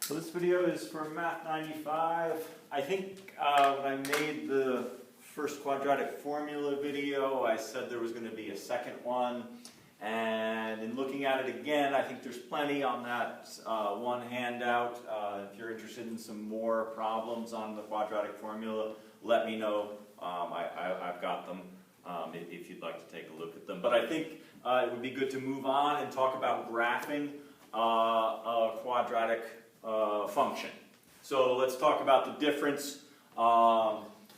So this video is for Math 95. I think when I made the first quadratic formula video, I said there was going to be a second one. And in looking at it again, I think there's plenty on that one handout. If you're interested in some more problems on the quadratic formula, let me know. I've got them if you'd like to take a look at them. But I think it would be good to move on and talk about graphing a quadratic function. So let's talk about the difference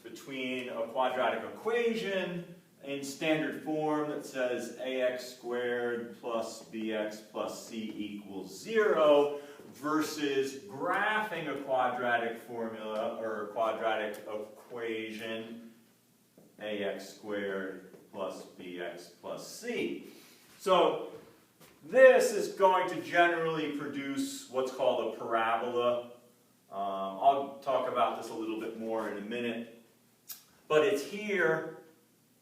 between a quadratic equation in standard form that says ax squared plus bx plus c equals 0 versus graphing a quadratic formula or a quadratic equation ax squared plus bx plus c. So this is going to generally produce what's called a parabola. I'll talk about this a little bit more in a minute. But it's here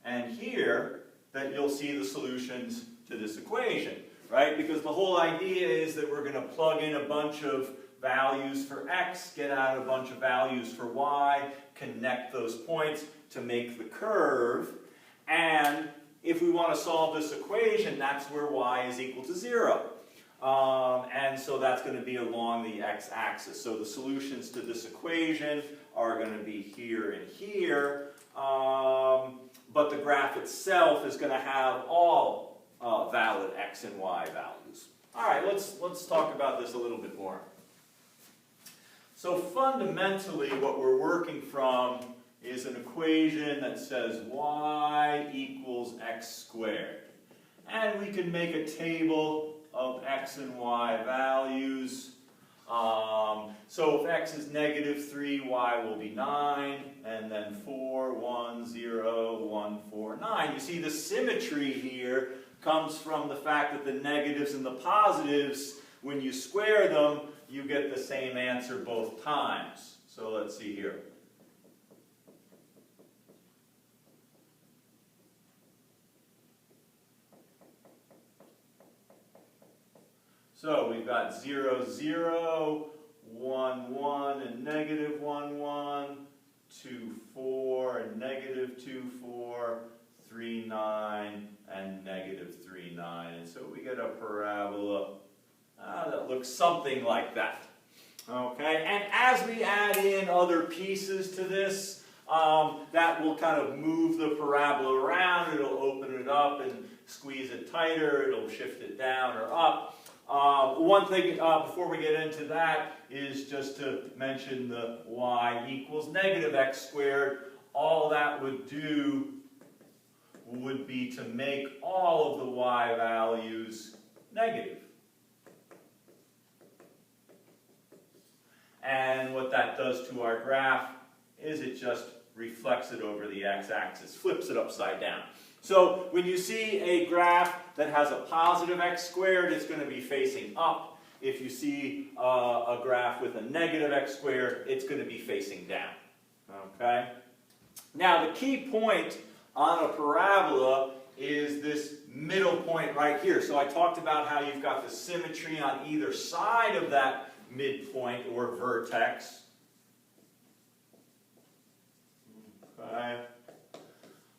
and here that you'll see the solutions to this equation, right? Because the whole idea is that we're going to plug in a bunch of values for x, get out a bunch of values for y, connect those points to make the curve, and if we want to solve this equation, that's where y is equal to 0. And so that's going to be along the x-axis. So the solutions to this equation are going to be here and here. But the graph itself is going to have all valid x and y values. All right, let's talk about this a little bit more. So fundamentally, what we're working from is an equation that says y equals x squared. And we can make a table of x and y values. So if x is -3, y will be 9, and then 4, 1, 0, 1, 4, 9. You see the symmetry here comes from the fact that the negatives and the positives, when you square them, you get the same answer both times. So let's see here. So we've got 0, 0, 1, 1, and -1, 1, 2, 4, and -2, 4, 3, 9, and -3, 9. And so we get a parabola that looks something like that. Okay, and as we add in other pieces to this, that will kind of move the parabola around. It'll open it up and squeeze it tighter. It'll shift it down or up. One thing before we get into that is just to mention the y equals -x squared. All that would do would be to make all of the y values negative. And what that does to our graph is it just reflects it over the x-axis, flips it upside down. So when you see a graph that has a positive x squared, it's going to be facing up. If you see a graph with a -x squared, it's going to be facing down. Okay? Now the key point on a parabola is this middle point right here. So I talked about how you've got the symmetry on either side of that midpoint or vertex. Okay.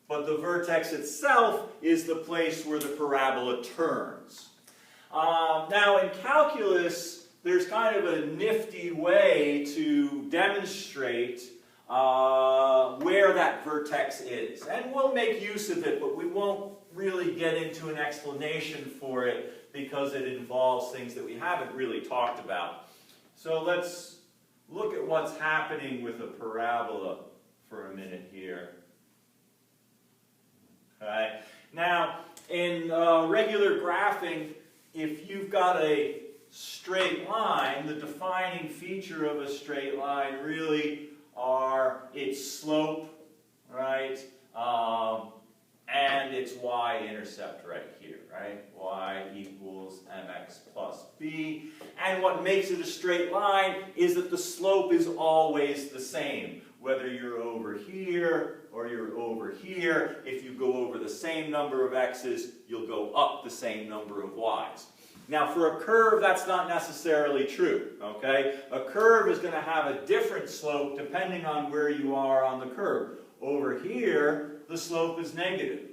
But the vertex itself is the place where the parabola turns. Now in calculus, there's kind of a nifty way to demonstrate where that vertex is. And we'll make use of it, but we won't really get into an explanation for it because it involves things that we haven't really talked about. So let's look at what's happening with a parabola for a minute here. Okay. Now, in regular graphing, if you've got a straight line, the defining feature of a straight line really are its slope, right, and its y-intercept right here, right? Y equals mx plus b. And what makes it a straight line is that the slope is always the same. Whether you're over here or you're over here, if you go over the same number of x's, you'll go up the same number of y's. Now for a curve, that's not necessarily true, okay? A curve is going to have a different slope depending on where you are on the curve. Over here, the slope is negative.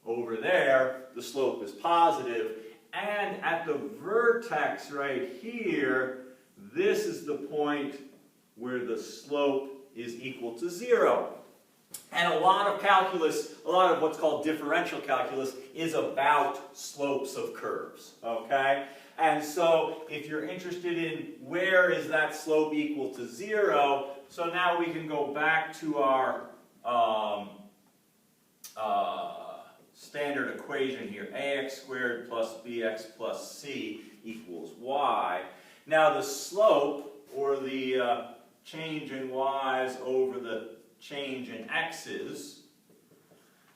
Over there, the slope is positive. And at the vertex right here, this is the point where the slope is equal to 0. And a lot of calculus, a lot of what's called differential calculus, is about slopes of curves, okay? And so if you're interested in where is that slope equal to 0, so now we can go back to our standard equation here. Ax squared plus bx plus c equals y. Now the slope, or the change in y's over the change in x's.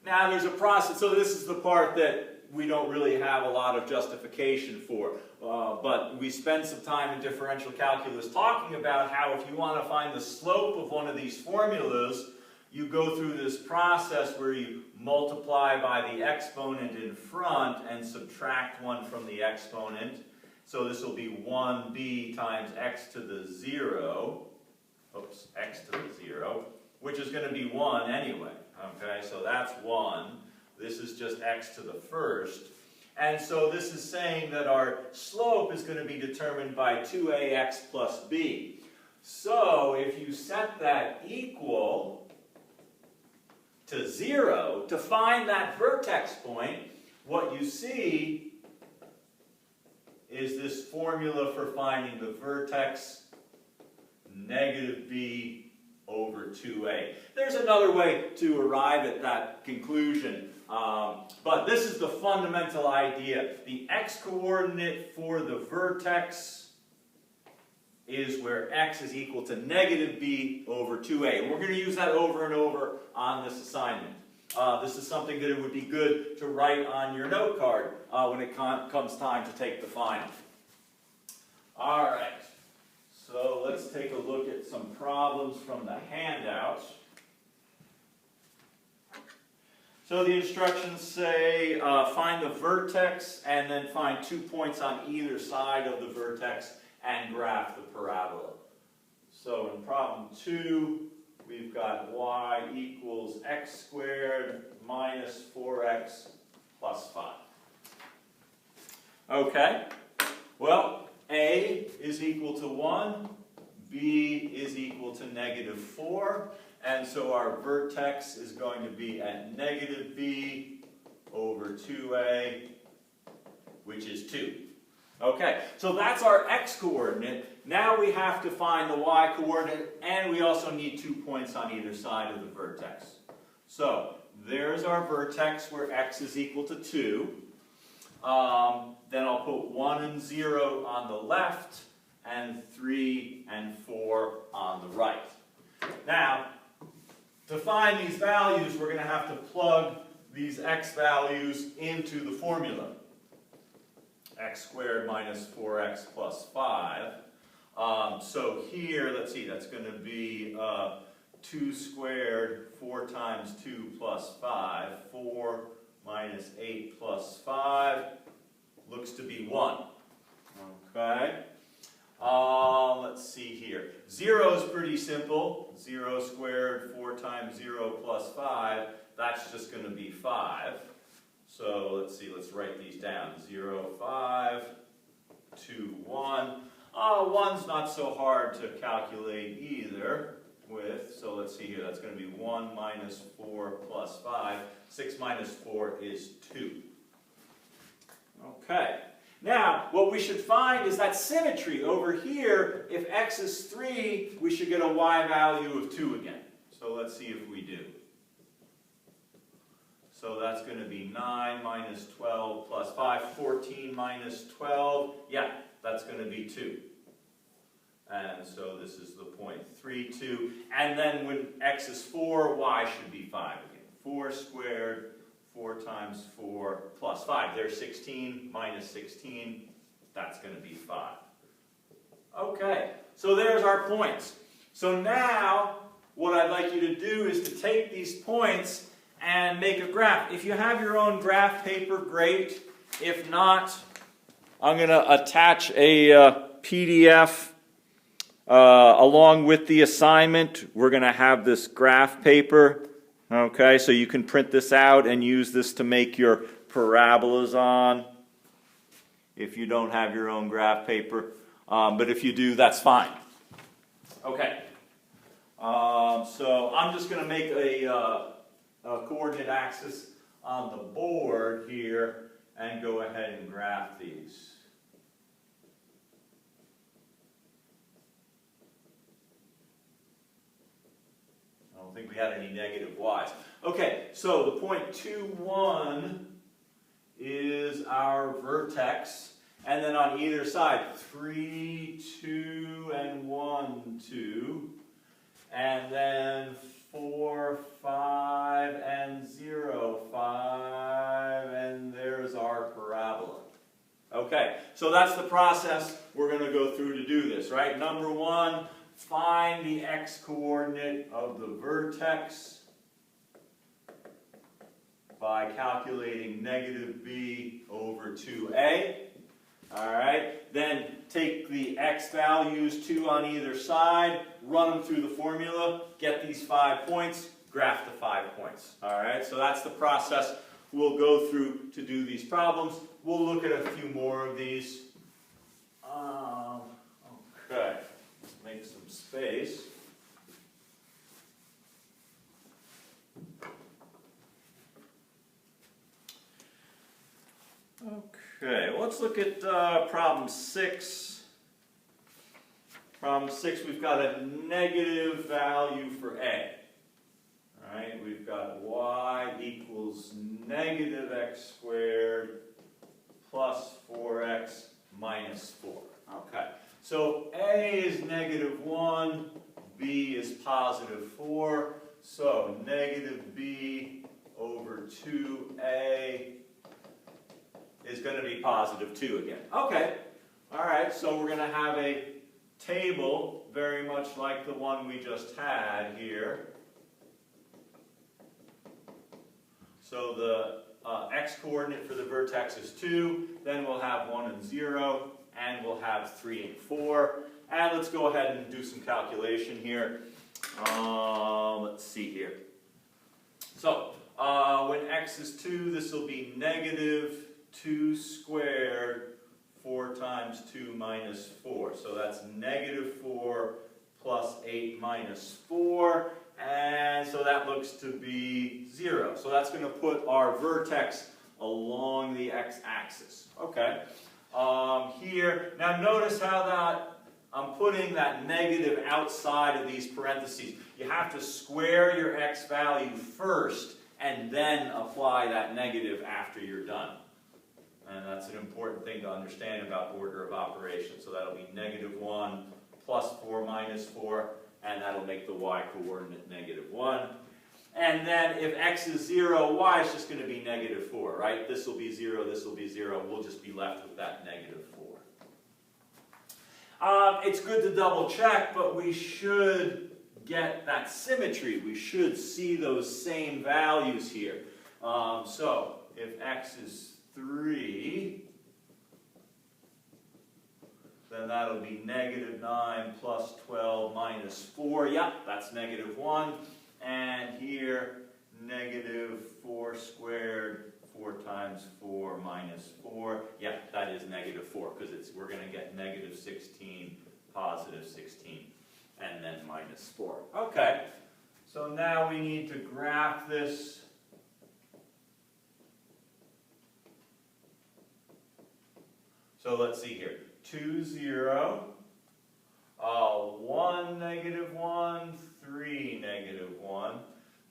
Now there's a process, so this is the part that we don't really have a lot of justification for, but we spend some time in differential calculus talking about how if you want to find the slope of one of these formulas, you go through this process where you multiply by the exponent in front and subtract 1 from the exponent. So this will be 1b times x to the 0, x to the 0, which is going to be 1 anyway, okay? So that's 1. This is just x to the first. And so this is saying that our slope is going to be determined by 2ax plus b. So if you set that equal to 0, to find that vertex point, what you see is this formula for finding the vertex, negative b over 2a. There's another way to arrive at that conclusion, but this is the fundamental idea. The x-coordinate for the vertex is where x is equal to negative b over 2a. And we're going to use that over and over on this assignment. This is something that it would be good to write on your note card when it comes time to take the final. All right. So let's take a look at some problems from the handouts. So the instructions say find the vertex and then find 2 points on either side of the vertex and graph the parabola. So in problem 2, we've got y equals x squared minus 4x plus 5. Okay, well, a is equal to 1, b is equal to negative 4, and so our vertex is going to be at negative b over 2a, which is 2. Okay, so that's our x-coordinate. Now we have to find the y-coordinate, and we also need 2 points on either side of the vertex. So there's our vertex where x is equal to 2. Then I'll put 1 and 0 on the left, and 3 and 4 on the right. Now, to find these values, we're going to have to plug these x values into the formula. X squared minus 4x plus 5. So here, let's see, that's going to be 2 squared, 4 times 2 plus 5. 4 minus 8 plus 5 looks to be 1. Okay. Let's see here. 0 is pretty simple. 0 squared, 4 times 0 plus 5. That's just going to be 5. So let's see, let's write these down. 0, 5, 2, 1. 1's not so hard to calculate either with. So let's see here, that's going to be 1 minus 4 plus 5. 6 minus 4 is 2. Okay. Now, what we should find is that symmetry. Over here, if x is 3, we should get a y value of 2 again. So let's see if we do. So that's going to be 9 minus 12 plus 5, 14 minus 12. Yeah, that's going to be 2. And so this is the point 3, 2. And then when x is 4, y should be 5 again. 4 squared, 4 times 4 plus 5. There's 16 minus 16. That's going to be 5. Okay, so there's our points. So now, what I'd like you to do is to take these points and make a graph. If you have your own graph paper, great. If not, I'm going to attach a PDF along with the assignment. We're going to have this graph paper, okay, so you can print this out and use this to make your parabolas on if you don't have your own graph paper. But if you do, that's fine. Okay. So I'm just going to make a coordinate axis on the board here and go ahead and graph these. I don't think we had any negative y's. Okay, so the point 2, 1 is our vertex. And then on either side, 3, 2, and 1, 2. And then 4, 5, and 0, 5. And there's our parabola. Okay, so that's the process we're going to go through to do this, right? Number 1, find the x-coordinate of the vertex by calculating negative b over 2a. All right, then take the x values, 2 on either side, run them through the formula, get these 5 points, graph the 5 points. All right, so that's the process we'll go through to do these problems. We'll look at a few more of these. Okay, let's make some space. Okay, well, let's look at problem 6. Problem 6, we've got a negative value for a. All right, we've got y equals negative x squared plus 4x minus 4. Okay, so a is negative 1, b is positive 4. So negative b over 2a is going to be positive 2 again. Okay, all right, so we're going to have a table very much like the one we just had here. So the x-coordinate for the vertex is 2, then we'll have 1 and 0, and we'll have 3 and 4. And let's go ahead and do some calculation here. Let's see here. So when x is 2, this will be negative 2 squared 4 times 2 minus 4. So that's negative 4 plus 8 minus 4. And so that looks to be 0. So that's going to put our vertex along the x-axis. Okay. Here, now notice how that I'm putting that negative outside of these parentheses. You have to square your x value first and then apply that negative after you're done. And that's an important thing to understand about order of operations. So that'll be negative 1 plus 4 minus 4, and that'll make the y-coordinate negative 1. And then if x is 0, y is just going to be negative 4, right? This will be 0, this will be 0. We'll just be left with that negative 4. It's good to double check, but we should get that symmetry. We should see those same values here. So if x is 3, then that'll be negative 9 plus 12 minus 4. Yep, that's negative 1. And here, negative 4 squared, 4 times 4 minus 4. Yep, that is negative 4, because we're going to get negative 16, positive 16, and then minus 4. Okay, so now we need to graph this. So let's see here. 2, 0, 1, negative 1, 3, negative 1,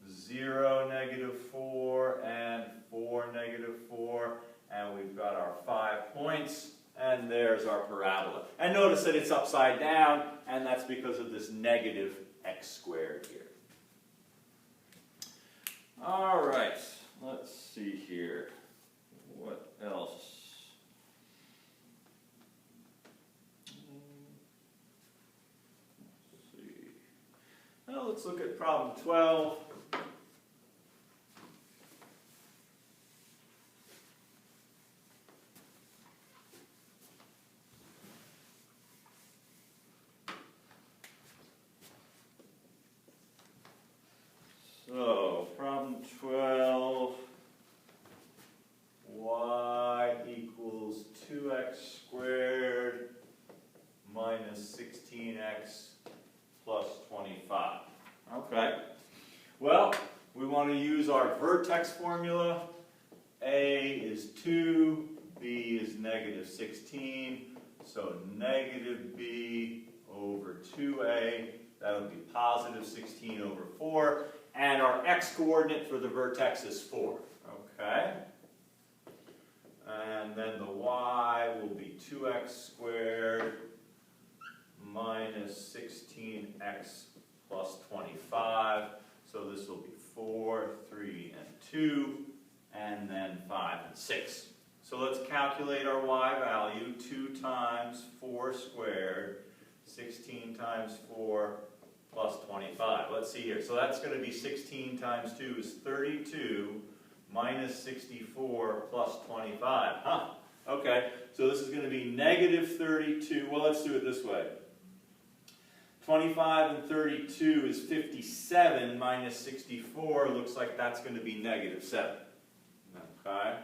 0, negative 4, and 4, negative 4. And we've got our 5 points, and there's our parabola. And notice that it's upside down, and that's because of this negative x squared here. All right, let's see here. What else? Well, let's look at problem 12. our vertex formula. A is 2, B is negative 16, so negative B over 2A, that would be positive 16 over 4, and our x-coordinate for the vertex is 4, okay? And then the y will be 2x squared minus 16x plus 25, so this will be 4, 3, and 2, and then 5 and 6. So let's calculate our y value. 2 times 4 squared, 16 times 4 plus 25. Let's see here. So that's going to be 16 times 2 is 32 minus 64 plus 25. Huh. Okay, so this is going to be negative 32. Well, let's do it this way. 25 and 32 is 57 minus 64. Looks like that's going to be negative 7. Okay,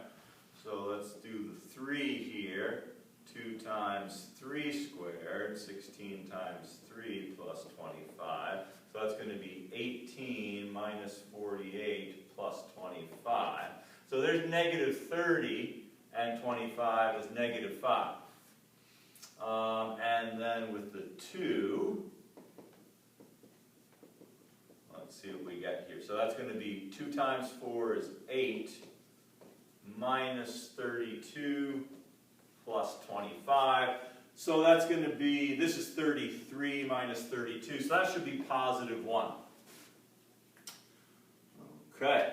so let's do the 3 here. 2 times 3 squared, 16 times 3 plus 25. So that's going to be 18 minus 48 plus 25. So there's negative 30, and 25 is negative 5. And then with the 2, let's see what we get here. So that's going to be 2 times 4 is 8 minus 32 plus 25. So that's going to be, this is 33 minus 32, so that should be positive 1. Okay.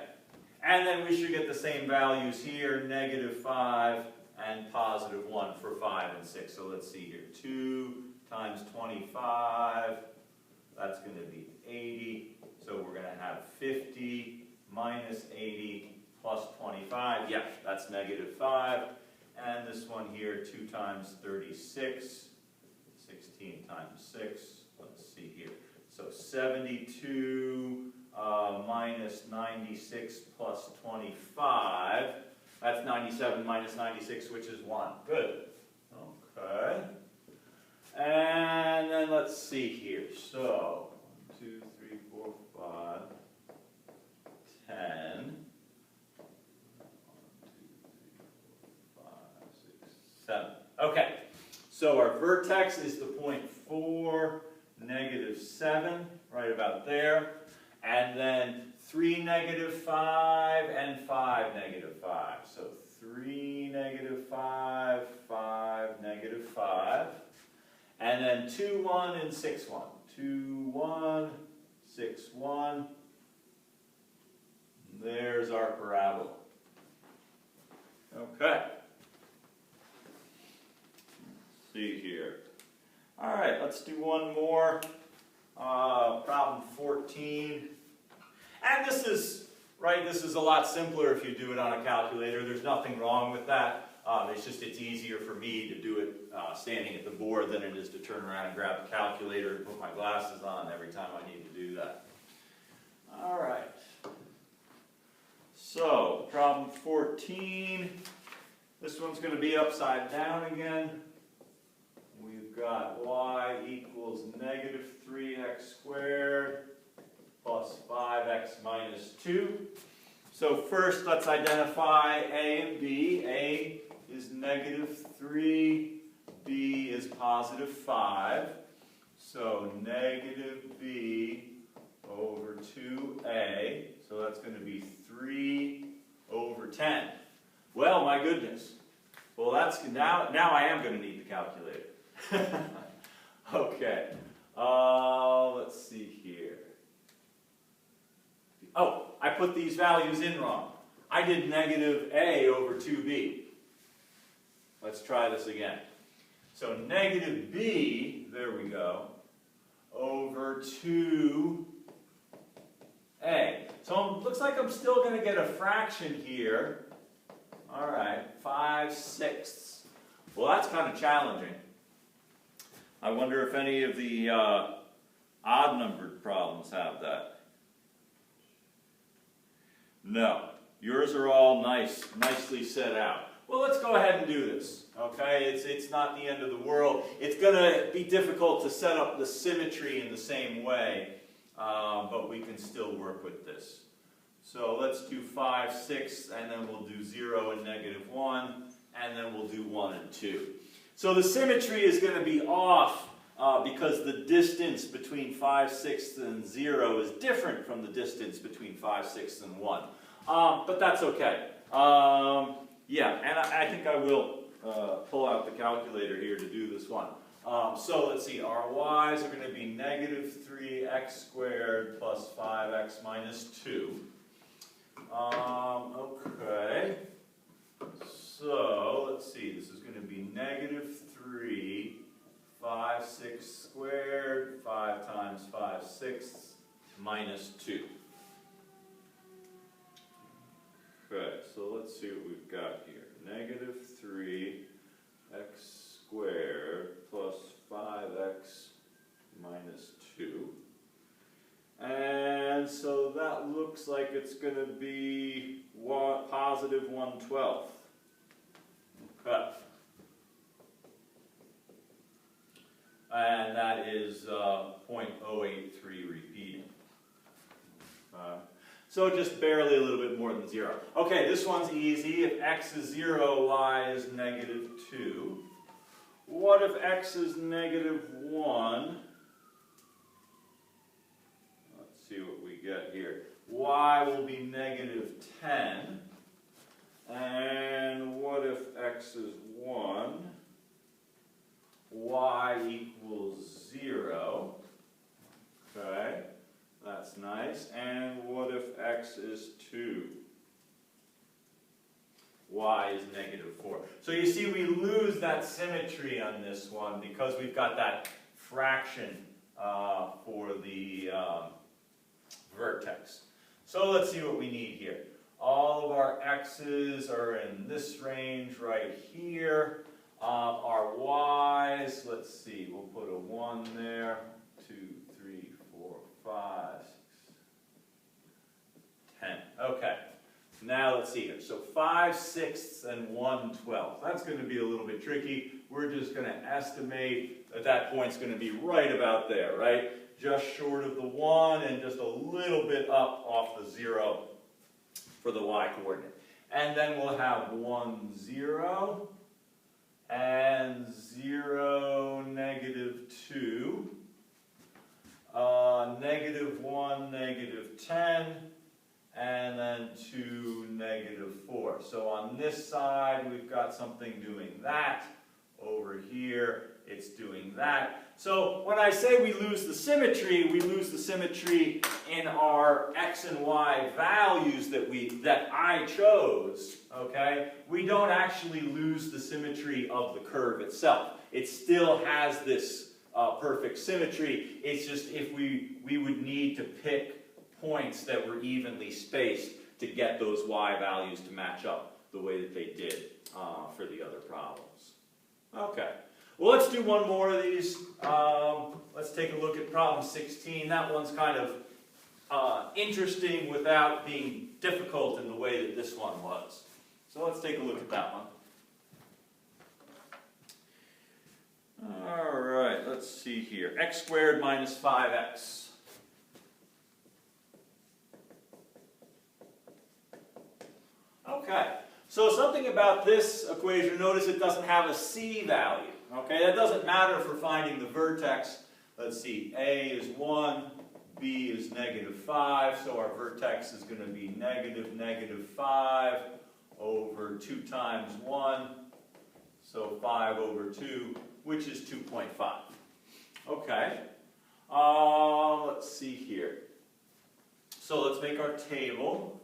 And then we should get the same values here, negative 5 and positive 1 for 5 and 6. So let's see here. 2 times 25, that's going to be 80. So we're going to have 50 minus 80 plus 25. Yeah, that's negative 5. And this one here, 2 times 36, 16 times 6. Let's see here. So 72 minus 96 plus 25. That's 97 minus 96, which is 1. Good. Okay. And then let's see here. So 1, 2, 3, 4, 5, 10. 1, 2, 3, 4, 5, 6, 7. Okay. So our vertex is the point 4, negative 7, right about there. And then 3, negative 5, and 5, negative 5. So 3, negative 5, 5, negative 5. And then 2, 1, and 6, 1. 2, 1, 6, 1. There's our parabola. Okay. Let's see here. All right, let's do one more. Problem 14. And this is a lot simpler if you do it on a calculator. There's nothing wrong with that. It's easier for me to do it standing at the board than it is to turn around and grab a calculator and put my glasses on every time I need to do that. All right. So, problem 14. This one's going to be upside down again. We've got y equals negative 3x squared plus 5x minus 2. So first, let's identify a and b. A is negative 3, b is positive 5. So negative b over 2a. So that's going to be 3 over 10. Well, my goodness. Well, that's now I am going to need the calculator. Okay. Let's see here. Oh, I put these values in wrong. I did negative a over 2b. Let's try this again. So negative b, there we go, over 2a. So it looks like I'm still going to get a fraction here. All right, 5/6. Well, that's kind of challenging. I wonder if any of the odd-numbered problems have that. No. Yours are all nicely set out. Well, let's go ahead and do this. Okay? It's not the end of the world. It's going to be difficult to set up the symmetry in the same way, but we can still work with this. So let's do 5, 6, and then we'll do 0 and -1, and then we'll do 1 and 2. So the symmetry is going to be off because the distance between 5, 6, and 0 is different from the distance between 5, 6, and 1. But that's okay. Yeah, and I think I will pull out the calculator here to do this one. So let's see, our y's are going to be -3x squared plus 5x minus 2. Okay. So let's see, this is going to be -3, 5, 6 squared, 5 times 5 sixths, minus 2. Okay, so let's see what we've got here. -3x squared plus 5x minus 2. And so that looks like it's going to be positive 1/12. Okay. And that is 0.083 repeating. So just barely a little bit more than 0. Okay, this one's easy. If x is 0, y is -2. What if x is -1? Let's see what we get here. Y will be -10. And what if x is 1? Y equals 0. Okay, that's nice. And what if x is 2? Y is -4. So you see we lose that symmetry on this one because we've got that fraction for the vertex. So let's see what we need here. All of our x's are in this range right here. Our y's, let's see, we'll put a 1 there. 2, 3, 4, 5, 6, 10. Okay. Now let's see here. So 5 sixths and 1/12. That's going to be a little bit tricky. We're just going to estimate that that point's going to be right about there, right? Just short of the 1 and just a little bit up off the 0 for the y coordinate. And then we'll have 1, 0, and 0, -2, -1, -10, and then 2, -4. So on this side, we've got something doing that. Over here, it's doing that. So when I say we lose the symmetry in our x and y values that I chose, okay? We don't actually lose the symmetry of the curve itself. It still has this perfect symmetry. It's just if we would need to pick points that were evenly spaced to get those y values to match up the way that they did for the other problems. Okay. Well, let's do one more of these. Let's take a look at problem 16. That one's kind of interesting without being difficult in the way that this one was. So let's take a look at that one. All right, let's see here. X squared minus 5x. Okay, so something about this equation, notice it doesn't have a c value. Okay, that doesn't matter for finding the vertex. Let's see, A is 1, B is -5, so our vertex is going to be -5 over 2 times 1, so 5 over 2, which is 2.5. Okay, let's see here. So let's make our table.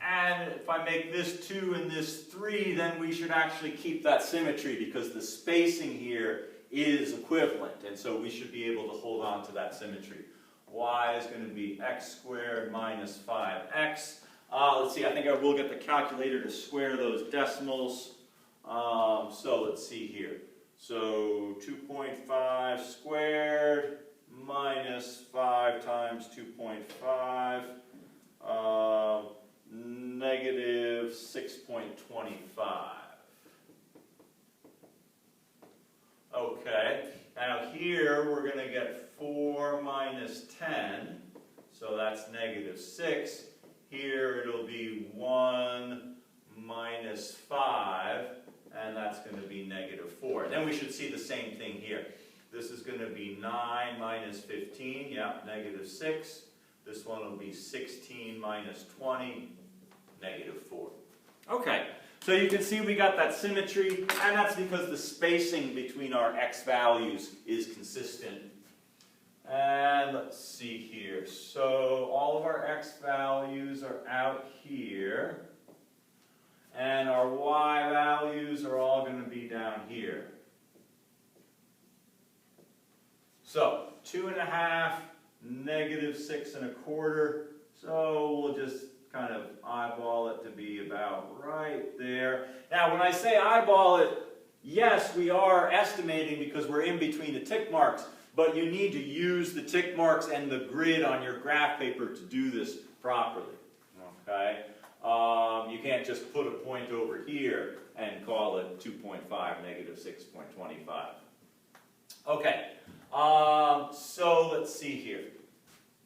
And if I make this 2 and this 3, then we should actually keep that symmetry because the spacing here is equivalent. And so we should be able to hold on to that symmetry. Y is going to be x squared minus 5x. Let's see, I think I will get the calculator to square those decimals. So let's see here. So 2.5 squared minus 5 times 2.5. Negative 6.25. Okay, now here we're going to get 4 minus 10. So that's negative 6. Here it'll be 1 minus 5, and that's going to be negative 4. And then we should see the same thing here. This is going to be 9 minus 15, yeah, negative 6. This one will be 16 minus 20, negative 4. Okay, so you can see we got that symmetry, and that's because the spacing between our x values is consistent. And let's see here. So all of our x values are out here, and our y values are all going to be down here. So 2.5, negative 6 1/4. So we'll just kind of eyeball it to be about right there. Now when I say eyeball it, yes, we are estimating because we're in between the tick marks, but you need to use the tick marks and the grid on your graph paper to do this properly. Okay? You can't just put a point over here and call it 2.5, negative 6.25. Okay, so let's see here.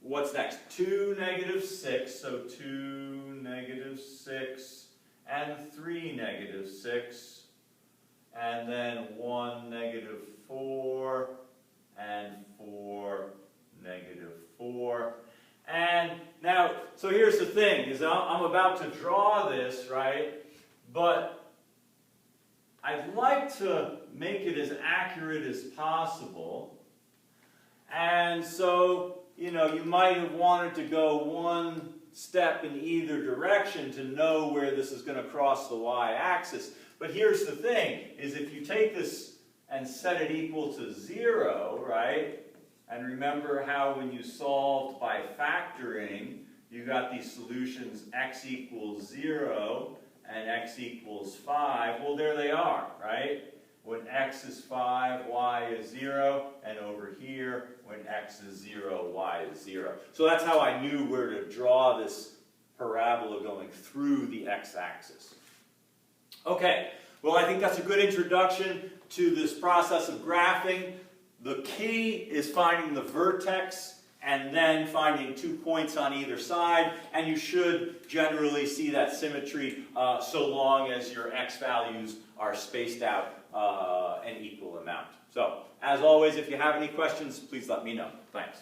What's next? 2, negative 6, so 2, negative 6, and 3, negative 6, and then 1, negative 4, and 4, negative 4. And now, so here's the thing, is I'm about to draw this, right? But I'd like to make it as accurate as possible. And so, you know, you might have wanted to go one step in either direction to know where this is going to cross the y-axis. But here's the thing, is if you take this and set it equal to 0, right? And remember how when you solved by factoring, you got these solutions x equals 0 and x equals 5. Well, there they are, right? When x is 5, y is 0, and over here, when x is 0, y is 0. So that's how I knew where to draw this parabola going through the x-axis. Okay, well, I think that's a good introduction to this process of graphing. The key is finding the vertex and then finding 2 points on either side, and you should generally see that symmetry so long as your x values are spaced out an equal amount. So, as always, if you have any questions, please let me know. Thanks.